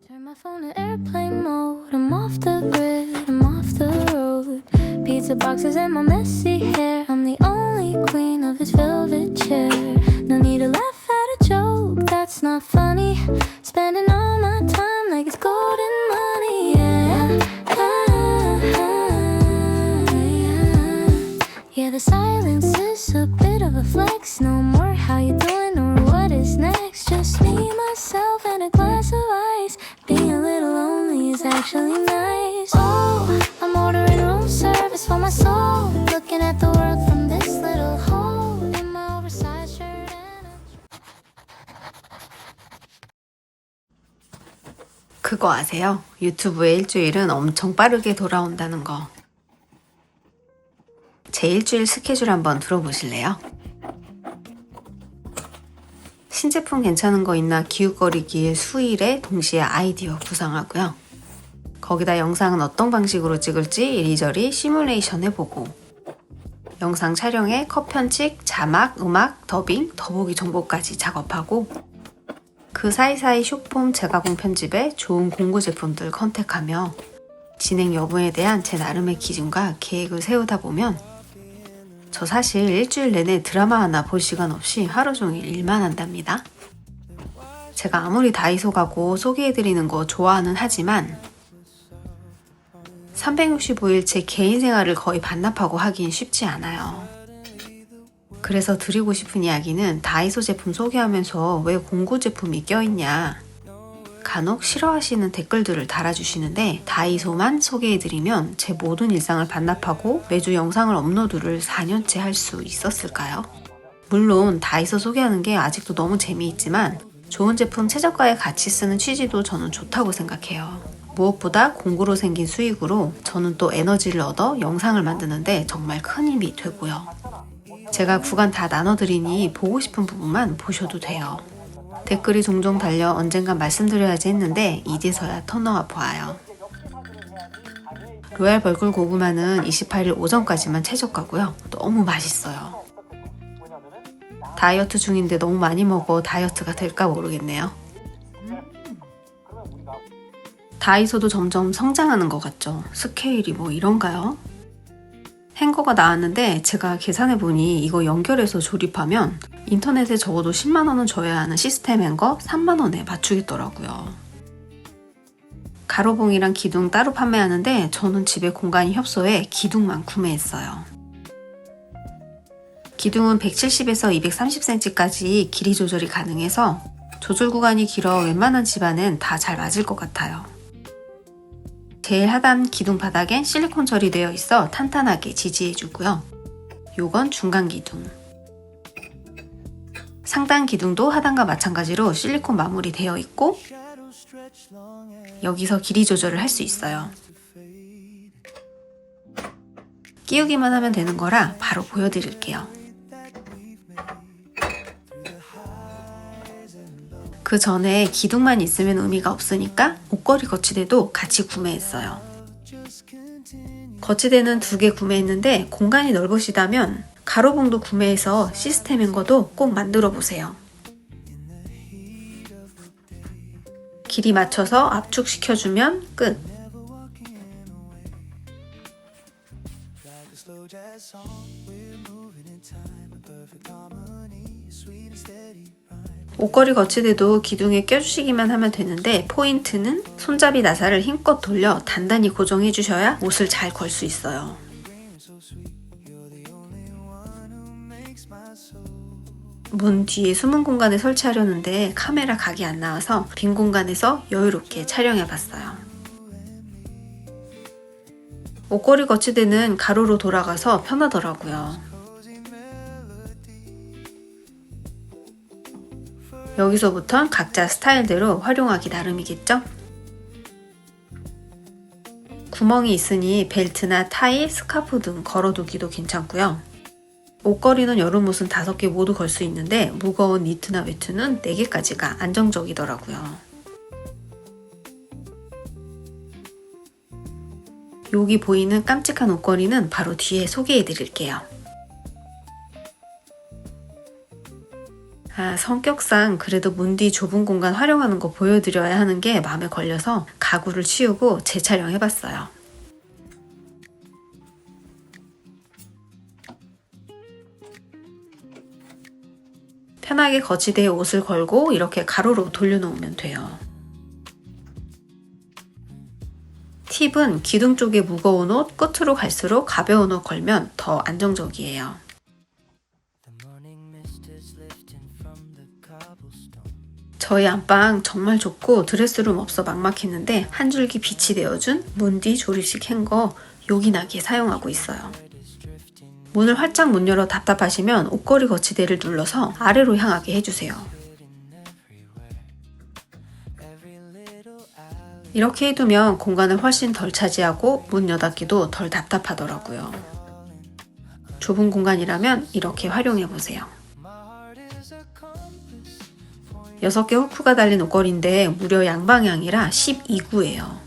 Turn my phone to airplane mode. I'm off the grid, I'm off the road. Pizza boxes and my messy hair. I'm the only queen of his velvet chair. No need to laugh at a joke, that's not funny. Spending all my time like it's golden money. Yeah, yeah, the silence is a bit of a flex. No more how you doing or what is next. Just me, myself, and a glass of ice. Being a little lonely is actually nice. Oh, I'm ordering room service for my soul. Looking at the world from this little hole in my oversized shirt and 그거 아세요? 유튜브의 일주일은 엄청 빠르게 돌아온다는 거. 제 일주일 스케줄 한번 들어보실래요? 신제품 괜찮은 거 있나 기웃거리기에 수일에 동시에 아이디어 구상하고요. 거기다 영상은 어떤 방식으로 찍을지 이리저리 시뮬레이션 해보고 영상 촬영에 컷 편집, 자막, 음악, 더빙, 더보기 정보까지 작업하고 그 사이사이 숏폼 재가공 편집에 좋은 공구 제품들 컨택하며 진행 여부에 대한 제 나름의 기준과 계획을 세우다 보면 저 사실 일주일 내내 드라마 하나 볼 시간 없이 하루 종일 일만 한답니다. 제가 아무리 다이소 가고 소개해드리는 거 좋아는 하지만 365일 제 개인 생활을 거의 반납하고 하긴 쉽지 않아요. 그래서 드리고 싶은 이야기는 다이소 제품 소개하면서 왜 공구 제품이 껴있냐. 간혹 싫어하시는 댓글들을 달아주시는데 다이소만 소개해드리면 제 모든 일상을 반납하고 매주 영상을 업로드를 4년째 할 수 있었을까요? 물론 다이소 소개하는 게 아직도 너무 재미있지만 좋은 제품 최저가에 같이 쓰는 취지도 저는 좋다고 생각해요. 무엇보다 공구로 생긴 수익으로 저는 또 에너지를 얻어 영상을 만드는데 정말 큰 힘이 되고요. 제가 구간 다 나눠드리니 보고 싶은 부분만 보셔도 돼요. 댓글이 종종 달려 언젠간 말씀드려야지 했는데 이제서야 터놓아 보아요. 로얄 벌꿀 고구마는 28일 오전까지만 최저가고요. 너무 맛있어요. 다이어트 중인데 너무 많이 먹어 다이어트가 될까 모르겠네요. 다이소도 점점 성장하는 것 같죠? 스케일이 뭐 이런가요? 행거가 나왔는데 제가 계산해보니 이거 연결해서 조립하면 인터넷에 적어도 10만원은 줘야 하는 시스템 행거 3만원에 맞추겠더라고요. 가로봉이랑 기둥 따로 판매하는데 저는 집에 공간이 협소해 기둥만 구매했어요. 기둥은 170에서 230cm까지 길이 조절이 가능해서 조절 구간이 길어 웬만한 집안엔 다 잘 맞을 것 같아요. 제일 하단 기둥 바닥엔 실리콘 처리되어 있어 탄탄하게 지지해주고요. 요건 중간 기둥. 상단 기둥도 하단과 마찬가지로 실리콘 마무리 되어 있고 여기서 길이 조절을 할 수 있어요. 끼우기만 하면 되는 거라 바로 보여드릴게요. 그 전에 기둥만 있으면 의미가 없으니까 옷걸이 거치대도 같이 구매했어요. 거치대는 2개 구매했는데 공간이 넓으시다면 가로봉도 구매해서 시스템 행거도 꼭 만들어 보세요. 길이 맞춰서 압축시켜주면 끝! 옷걸이 거치대도 기둥에 껴주시기만 하면 되는데 포인트는 손잡이 나사를 힘껏 돌려 단단히 고정해 주셔야 옷을 잘 걸 수 있어요. 문 뒤에 숨은 공간에 설치하려는데 카메라 각이 안 나와서 빈 공간에서 여유롭게 촬영해 봤어요. 옷걸이 거치대는 가로로 돌아가서 편하더라고요. 여기서부턴 각자 스타일대로 활용하기 나름이겠죠? 구멍이 있으니 벨트나 타이, 스카프 등 걸어두기도 괜찮고요. 옷걸이는 여름 옷은 5개 모두 걸 수 있는데 무거운 니트나 외투는 4개까지가 안정적이더라고요. 여기 보이는 깜찍한 옷걸이는 바로 뒤에 소개해 드릴게요. 성격상 그래도 문디 좁은 공간 활용하는 거 보여드려야 하는 게 마음에 걸려서 가구를 치우고 재촬영해봤어요. 편하게 거치대에 옷을 걸고 이렇게 가로로 돌려놓으면 돼요. 팁은 기둥 쪽에 무거운 옷, 끝으로 갈수록 가벼운 옷 걸면 더 안정적이에요. 저희 안방 정말 좁고 드레스룸 없어 막막했는데 한 줄기 빛이 되어준 문디 조립식 행거 요긴하게 사용하고 있어요. 문을 활짝 못 열어 답답하시면 옷걸이 거치대를 눌러서 아래로 향하게 해주세요. 이렇게 해두면 공간을 훨씬 덜 차지하고 문 여닫기도 덜 답답하더라고요. 좁은 공간이라면 이렇게 활용해보세요. 6개 후크가 달린 옷걸이인데 무려 양방향이라 12구예요.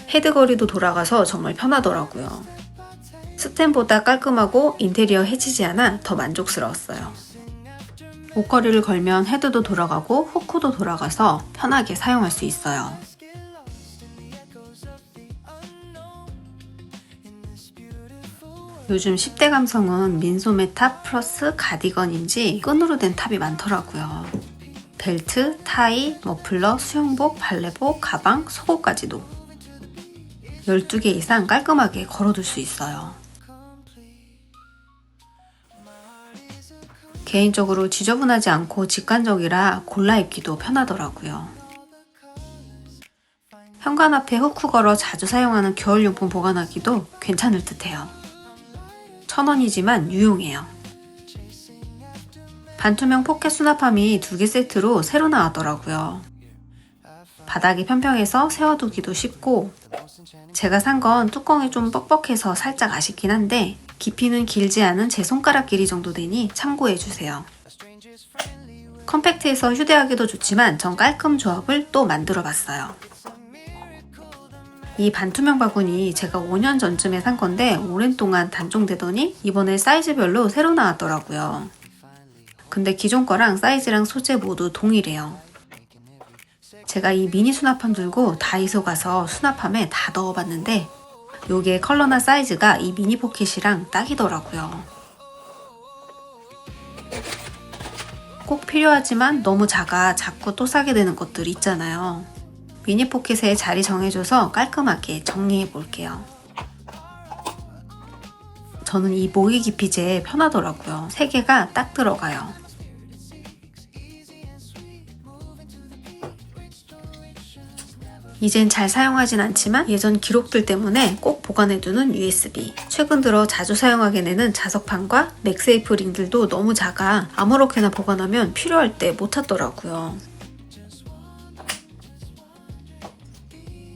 헤드거리도 돌아가서 정말 편하더라고요. 스템보다 깔끔하고 인테리어 해치지 않아 더 만족스러웠어요. 옷걸이를 걸면 헤드도 돌아가고 후크도 돌아가서 편하게 사용할 수 있어요. 요즘 10대 감성은 민소매 탑 플러스 가디건인지 끈으로 된 탑이 많더라고요. 벨트, 타이, 머플러, 수영복, 발레복, 가방, 속옷까지도 12개 이상 깔끔하게 걸어둘 수 있어요. 개인적으로 지저분하지 않고 직관적이라 골라 입기도 편하더라고요. 현관 앞에 후크 걸어 자주 사용하는 겨울용품 보관하기도 괜찮을 듯해요. 1,000원이지만 유용해요. 반투명 포켓 수납함이 2개 세트로 새로 나왔더라고요. 바닥이 평평해서 세워두기도 쉽고 제가 산 건 뚜껑이 좀 뻑뻑해서 살짝 아쉽긴 한데 깊이는 길지 않은 제 손가락 길이 정도 되니 참고해주세요. 컴팩트해서 휴대하기도 좋지만 전 깔끔 조합을 또 만들어 봤어요. 이 반투명 바구니 제가 5년 전쯤에 산 건데 오랜 동안 단종되더니 이번에 사이즈별로 새로 나왔더라고요. 근데 기존 거랑 사이즈랑 소재 모두 동일해요. 제가 이 미니 수납함 들고 다이소 가서 수납함에 다 넣어봤는데 요게 컬러나 사이즈가 이 미니 포켓이랑 딱이더라고요. 꼭 필요하지만 너무 작아 자꾸 또 사게 되는 것들 있잖아요. 미니 포켓에 자리 정해줘서 깔끔하게 정리해 볼게요. 저는 이 모기 기피제 편하더라고요. 3개가 딱 들어가요. 이젠 잘 사용하진 않지만 예전 기록들 때문에 꼭 보관해두는 USB. 최근 들어 자주 사용하게 되는 자석판과 맥세이프 링들도 너무 작아 아무렇게나 보관하면 필요할 때 못 찾더라고요.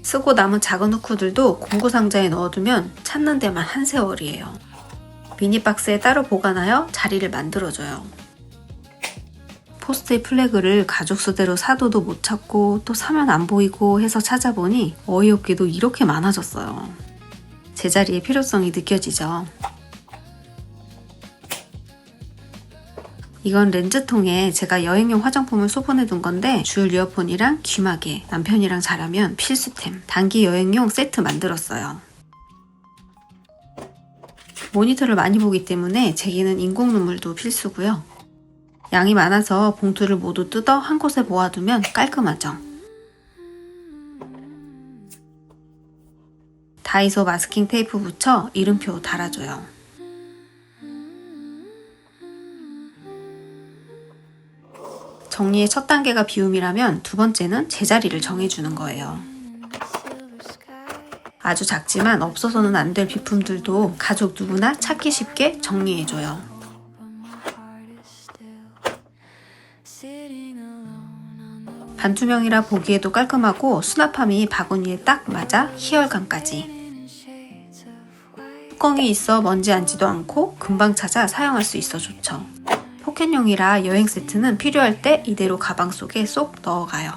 쓰고 남은 작은 후크들도 공구상자에 넣어두면 찾는 데만 한 세월이에요. 미니박스에 따로 보관하여 자리를 만들어줘요. 포스트잇 플래그를 가죽 수대로 사도도 못 찾고 또 사면 안 보이고 해서 찾아보니 어이없게도 이렇게 많아졌어요. 제자리의 필요성이 느껴지죠. 이건 렌즈통에 제가 여행용 화장품을 소분해둔 건데 줄 이어폰이랑 귀마개, 남편이랑 자라면 필수템, 단기 여행용 세트 만들었어요. 모니터를 많이 보기 때문에 제게는 인공 눈물도 필수고요. 양이 많아서 봉투를 모두 뜯어 한 곳에 모아두면 깔끔하죠. 다이소 마스킹 테이프 붙여 이름표 달아줘요. 정리의 첫 단계가 비움이라면 두 번째는 제자리를 정해주는 거예요. 아주 작지만 없어서는 안 될 비품들도 가족 누구나 찾기 쉽게 정리해줘요. 반투명이라 보기에도 깔끔하고 수납함이 바구니에 딱 맞아 희열감까지. 뚜껑이 있어 먼지 앉지도 않고 금방 찾아 사용할 수 있어 좋죠. 포켓용이라 여행 세트는 필요할 때 이대로 가방 속에 쏙 넣어가요.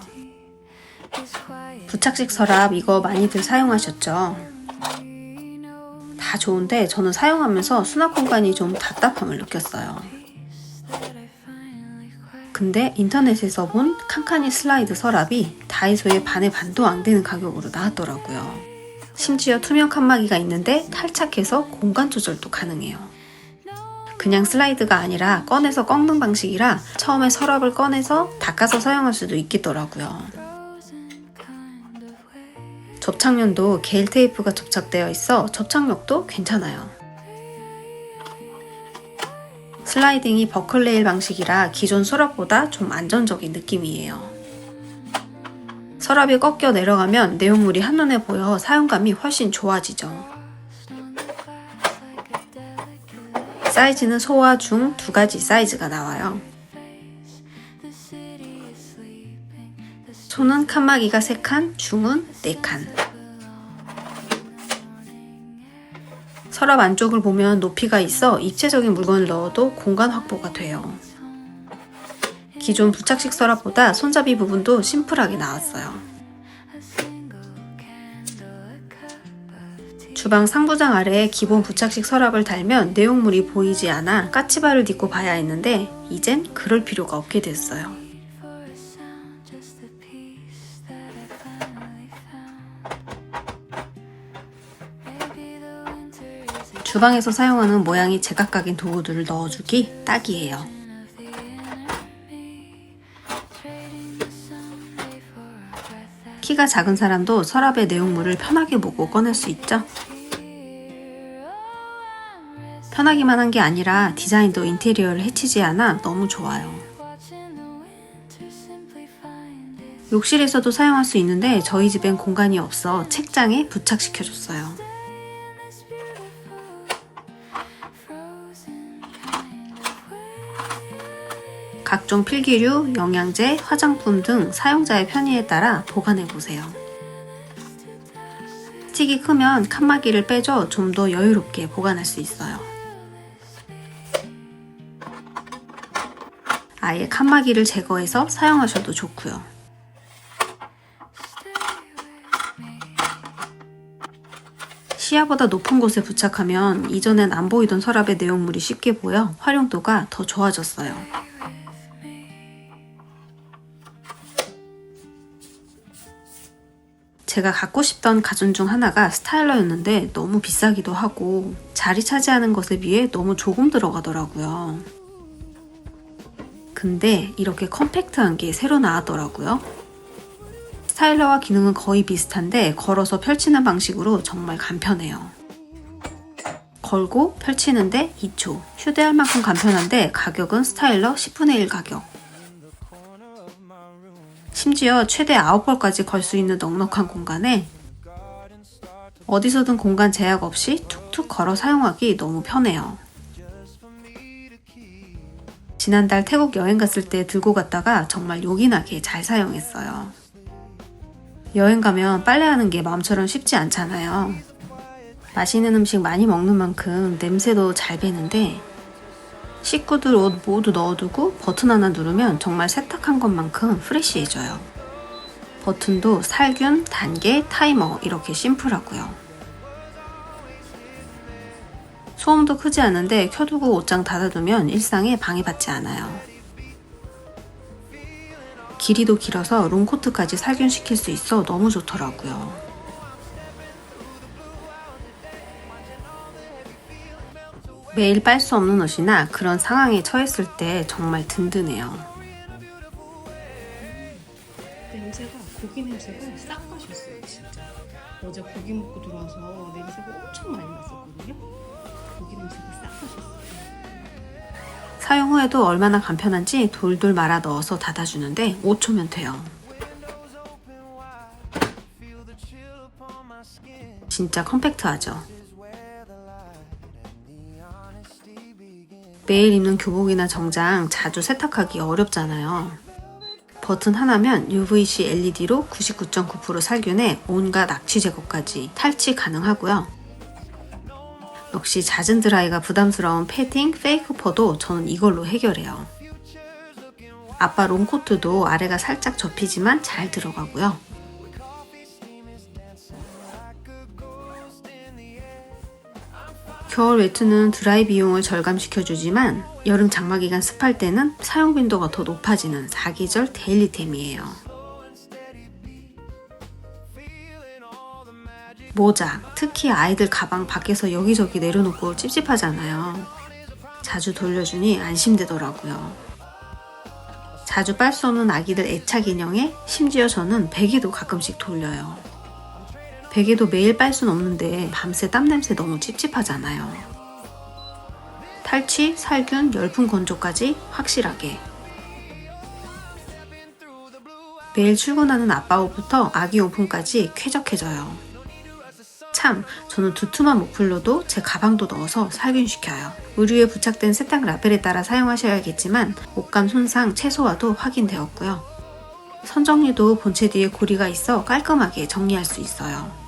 부착식 서랍 이거 많이들 사용하셨죠? 다 좋은데 저는 사용하면서 수납 공간이 좀 답답함을 느꼈어요. 근데 인터넷에서 본 칸카니 슬라이드 서랍이 다이소에 반의 반도 안 되는 가격으로 나왔더라고요. 심지어 투명 칸막이가 있는데 탈착해서 공간 조절도 가능해요. 그냥 슬라이드가 아니라 꺼내서 꺾는 방식이라 처음에 서랍을 꺼내서 닦아서 사용할 수도 있겠더라고요. 접착면도 게일 테이프가 접착되어 있어 접착력도 괜찮아요. 슬라이딩이 버클레일 방식이라 기존 서랍보다 좀 안정적인 느낌이에요. 서랍이 꺾여 내려가면 내용물이 한눈에 보여 사용감이 훨씬 좋아지죠. 사이즈는 소와 중 두 가지 사이즈가 나와요. 소는 칸막이가 3칸, 중은 4칸. 서랍 안쪽을 보면 높이가 있어 입체적인 물건을 넣어도 공간 확보가 돼요. 기존 부착식 서랍보다 손잡이 부분도 심플하게 나왔어요. 주방 상부장 아래에 기본 부착식 서랍을 달면 내용물이 보이지 않아 까치발을 딛고 봐야 했는데 이젠 그럴 필요가 없게 됐어요. 주방에서 사용하는 모양이 제각각인 도구들을 넣어주기 딱이에요. 키가 작은 사람도 서랍의 내용물을 편하게 보고 꺼낼 수 있죠. 편하기만 한 게 아니라 디자인도 인테리어를 해치지 않아 너무 좋아요. 욕실에서도 사용할 수 있는데 저희 집엔 공간이 없어 책장에 부착시켜줬어요. 각종 필기류, 영양제, 화장품 등 사용자의 편의에 따라 보관해보세요. 스틱이 크면 칸막이를 빼줘 좀 더 여유롭게 보관할 수 있어요. 아예 칸막이를 제거해서 사용하셔도 좋고요. 시야보다 높은 곳에 부착하면 이전엔 안 보이던 서랍의 내용물이 쉽게 보여 활용도가 더 좋아졌어요. 제가 갖고 싶던 가전 중 하나가 스타일러였는데 너무 비싸기도 하고 자리 차지하는 것에 비해 너무 조금 들어가더라고요. 근데 이렇게 컴팩트한 게 새로 나왔더라고요. 스타일러와 기능은 거의 비슷한데 걸어서 펼치는 방식으로 정말 간편해요. 걸고 펼치는데 2초, 휴대할 만큼 간편한데 가격은 스타일러 10분의 1 가격. 심지어 최대 9벌까지 걸 수 있는 넉넉한 공간에 어디서든 공간 제약 없이 툭툭 걸어 사용하기 너무 편해요. 지난달 태국 여행 갔을 때 들고 갔다가 정말 요긴하게 잘 사용했어요. 여행 가면 빨래하는 게 마음처럼 쉽지 않잖아요. 맛있는 음식 많이 먹는 만큼 냄새도 잘 배는데 식구들 옷 모두 넣어두고 버튼 하나 누르면 정말 세탁한 것만큼 프레시해져요. 버튼도 살균, 단계, 타이머 이렇게 심플하고요. 소음도 크지 않은데 켜두고 옷장 닫아두면 일상에 방해받지 않아요. 길이도 길어서 롱코트까지 살균시킬 수 있어 너무 좋더라고요. 매일 빨 수 없는 옷이나 그런 상황에 처했을 때 정말 든든해요. 냄새가 고기 냄새가 싹 가셨어요 진짜. 어제 고기 먹고 들어와서 냄새가 엄청 많이 났었거든요. 고기 냄새가 싹 가셨어요. 사용 후에도 얼마나 간편한지 돌돌 말아 넣어서 닫아주는데 5초면 돼요. 진짜 컴팩트하죠. 매일 입는 교복이나 정장 자주 세탁하기 어렵잖아요. 버튼 하나면 UVC LED로 99.9% 살균해 온갖 악취 제거까지 탈취 가능하고요. 역시 잦은 드라이가 부담스러운 패딩, 페이크 퍼도 저는 이걸로 해결해요. 아빠 롱코트도 아래가 살짝 접히지만 잘 들어가고요. 겨울 외투는 드라이 비용을 절감시켜주지만 여름 장마 기간 습할 때는 사용 빈도가 더 높아지는 사계절 데일리템이에요. 모자, 특히 아이들 가방 밖에서 여기저기 내려놓고 찝찝하잖아요. 자주 돌려주니 안심되더라고요. 자주 빨 수 없는 아기들 애착 인형에 심지어 저는 베개도 가끔씩 돌려요. 베개도 매일 빨 순 없는데 밤새 땀냄새 너무 찝찝하잖아요. 탈취, 살균, 열풍 건조까지 확실하게. 매일 출근하는 아빠 옷부터 아기 용품까지 쾌적해져요. 참, 저는 두툼한 목플러도 제 가방도 넣어서 살균시켜요. 의류에 부착된 세탁 라벨에 따라 사용하셔야겠지만 옷감 손상 최소화도 확인되었고요. 선정리도 본체 뒤에 고리가 있어 깔끔하게 정리할 수 있어요.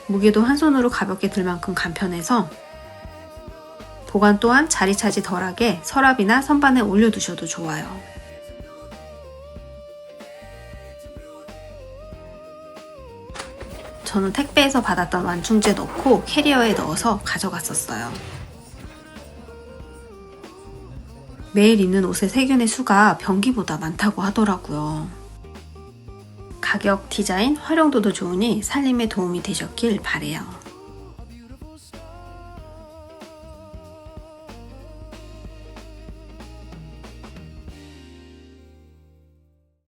무게도 한 손으로 가볍게 들 만큼 간편해서 보관 또한 자리 차지 덜하게 서랍이나 선반에 올려두셔도 좋아요. 저는 택배에서 받았던 완충제 넣고 캐리어에 넣어서 가져갔었어요. 매일 입는 옷의 세균의 수가 변기보다 많다고 하더라고요. 가격, 디자인, 활용도도 좋으니 살림에 도움이 되셨길 바래요.